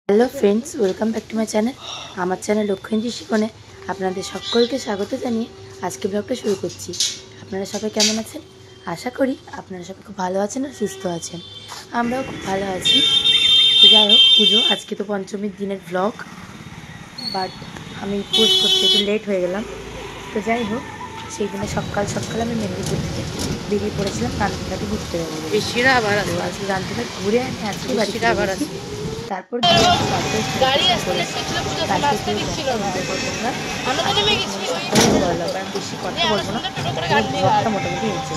Hello friends, welcome back to my channel. আমার channel লক্ষ্মীন্দী শিকনে আপনাদের সকলকে স্বাগত জানিয়ে আজকে ব্লগটা শুরু করছি। আপনারা সবাই কেমন আছেন? আশা করি আপনারা সবাই খুব ভালো আছেন আর সুস্থ আছেন। আমরাও খুব ভালো আছি। তো যাই হোক, পুজো আজকে তো পঞ্চমীর দিনের ব্লগ, বাট আমি পোস্ট করতে একটু লেট হয়ে গেলাম। তো যাই হোক, সেই দিনে সকালে আমি মেদিনীপুর থেকে বেরিয়ে পড়েছিলাম রান্তিঘাটে ঘুরতে যাবো। আজকে রান্তিঘাট ঘুরে আমি আজকে বাড়িতে আছি। তারপর বেশি কথা বলবো না, মোটামুটি হয়েছে।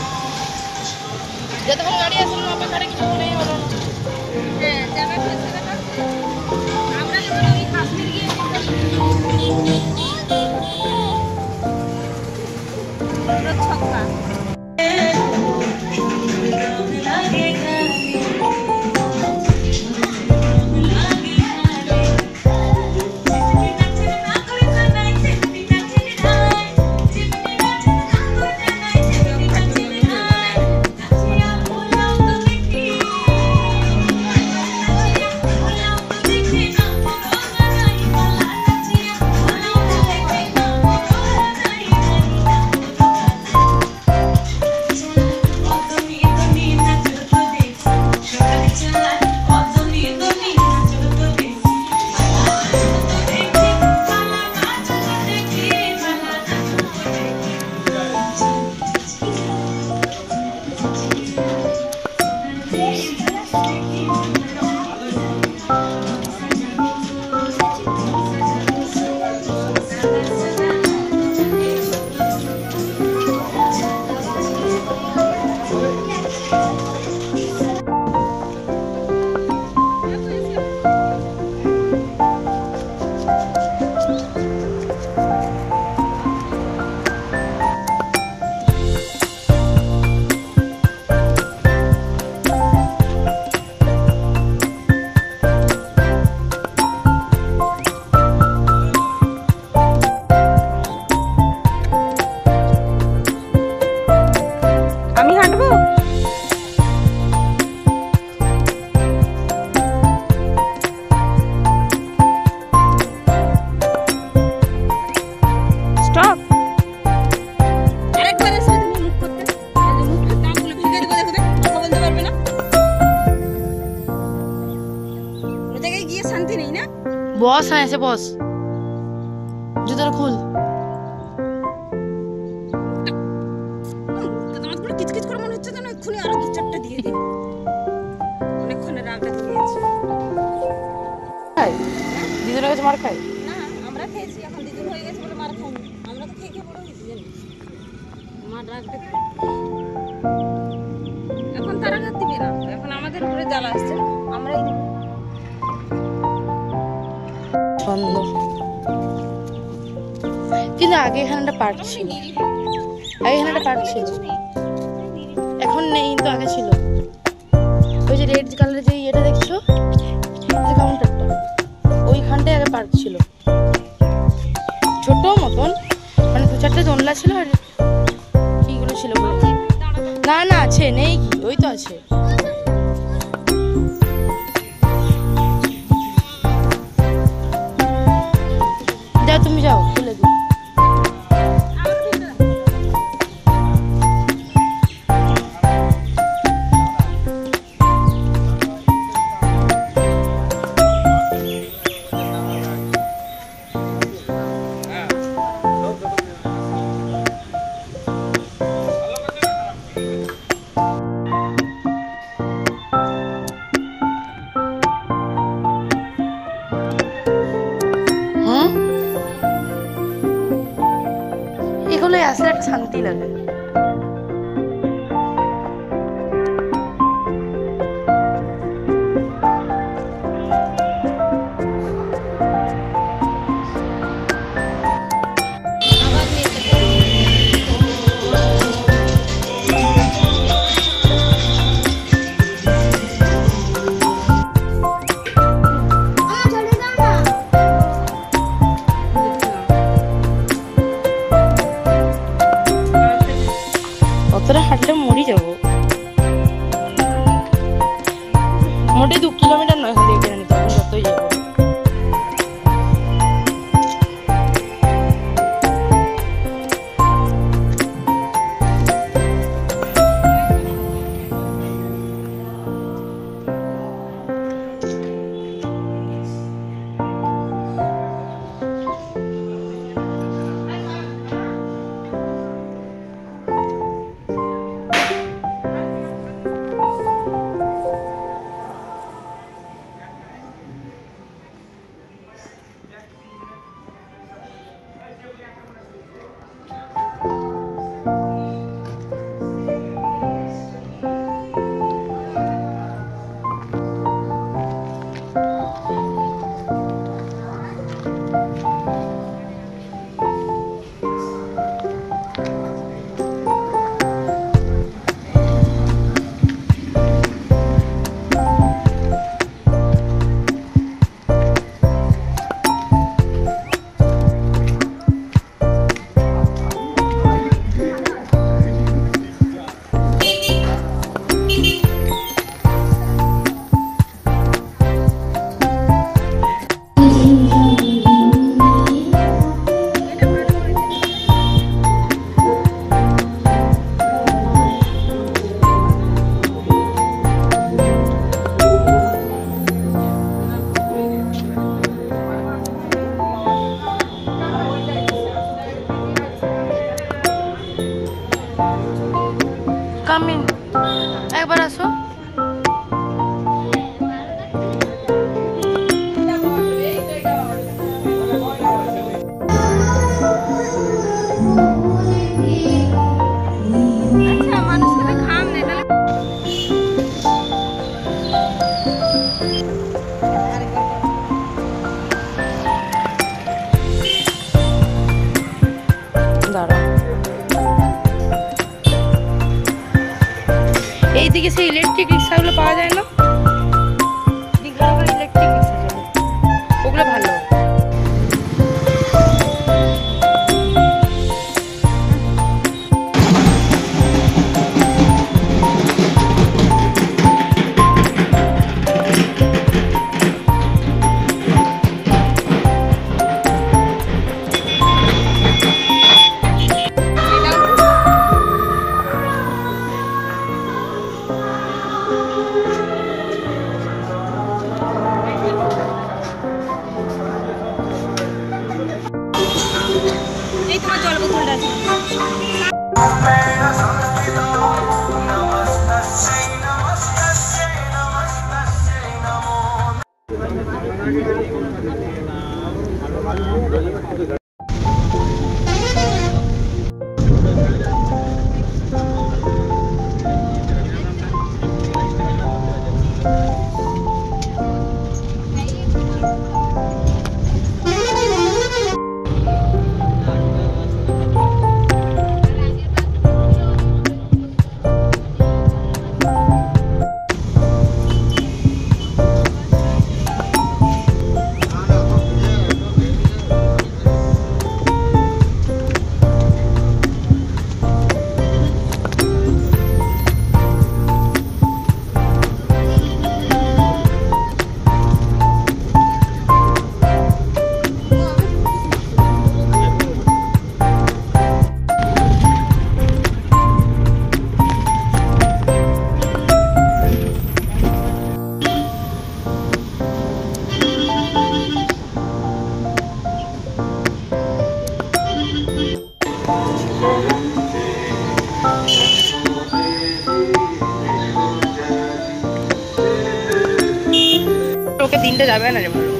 বস, হ্যাঁ এসে বস, জুতোটা খুল। কিচকিচ করে মনে হচ্ছে যেন এক্ষুনি আরো দু চারটা দিয়ে দিই। অনেকক্ষণে রাগটা দিয়েছে। দিদুর কাছে মার খাই না, আমরা খেয়েছি, এখন দিদুর হয়ে গেছে বলে মার খাইনি। আমরা তো খেয়ে বড় হয়েছি জানি। মার রাগটা এখন তারা রাগ দিবে না, এখন আমাদের উপরে জ্বালা আসছে, আমরাই দিব। কিন্তু আগে এখানে পার্ক ছিল, এখন নেই, কিন্তু আগে ছিল। ওই যে রেড কালারের যে ইয়েটা দেখছো, কাউন্টারটা, ওইখানটায় আগে পার্ক ছিল, ছোট মতন, মানে দু চারটে দোলনা ছিল আর কিগুলো ছিল। না না, আছে, নেই কি, ওই তো আছে। যাও, তুমি যাও, খুলে দিই। এগুলোই আসলে একটা শান্তি লাগে। এদিকে সেই ইলেকট্রিক রিক্সাগুলো পাওয়া যায় না, ইলেকট্রিক রিক্সা চলে, ওগুলো ভালো। এই তোমার জল বোতলটা আছে। ওকে দিনটা যাবে না রে ভালো।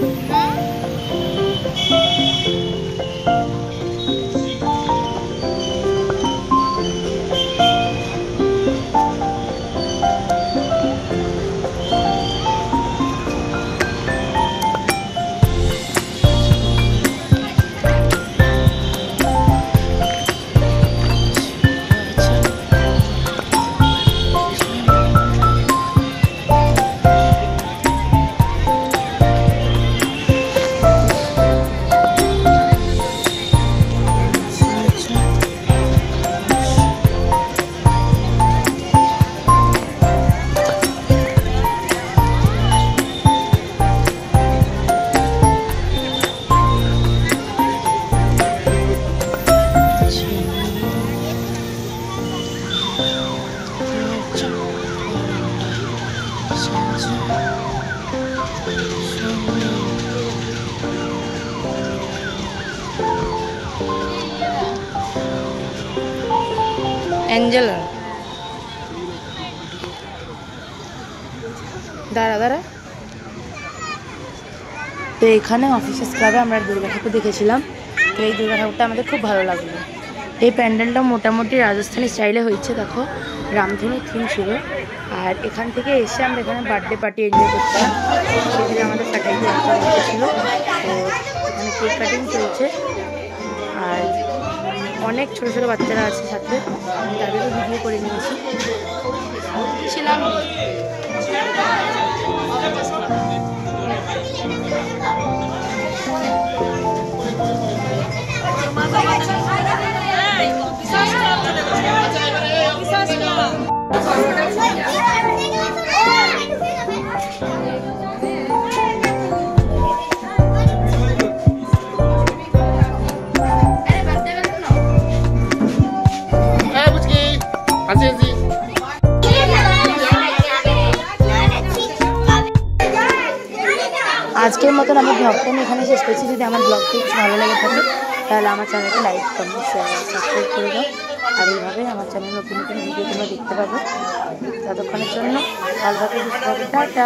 অ্যাঞ্জেলা দাঁড়া দাঁড়া। তো এখানে অফিসার্স ক্লাবে আমরা দুর্গা ঠাকুর দেখেছিলাম। তো এই দুর্গা ঠাকুরটা আমাদের খুব ভালো লাগলো। এই প্যান্ডেলটা মোটামুটি রাজস্থানি স্টাইলে হয়েছে, দেখো রামধনু থিম ছিল। আর এখান থেকে এসে আমরা এখানে বার্থডে পার্টি এনজয় করছিলাম, সেখানে আমাদের ফাটাইতে ছিল। তো এখানে কেক কাটিং চলছে আর অনেক ছোটো ছোটো বাচ্চারা আছে সাথে, আমি তাদেরও ভিডিও করে নিয়েছি ছিলাম। আজকের মতন আমার ব্লগটা আমি এখানে শেষ করছি। যদি আমার ব্লগটা একটু ভালো লেগে থাকে তাহলে আমার চ্যানেলকে লাইক কমেন্ট শেয়ার সাবস্ক্রাইব করে দাও। আর এইভাবে আমার চ্যানেল নতুন নতুন ভিডিও তোমরা দেখতে পাবে। ততক্ষণের জন্য ভালো থাকবে, সুস্থ থাকবে, টাটা।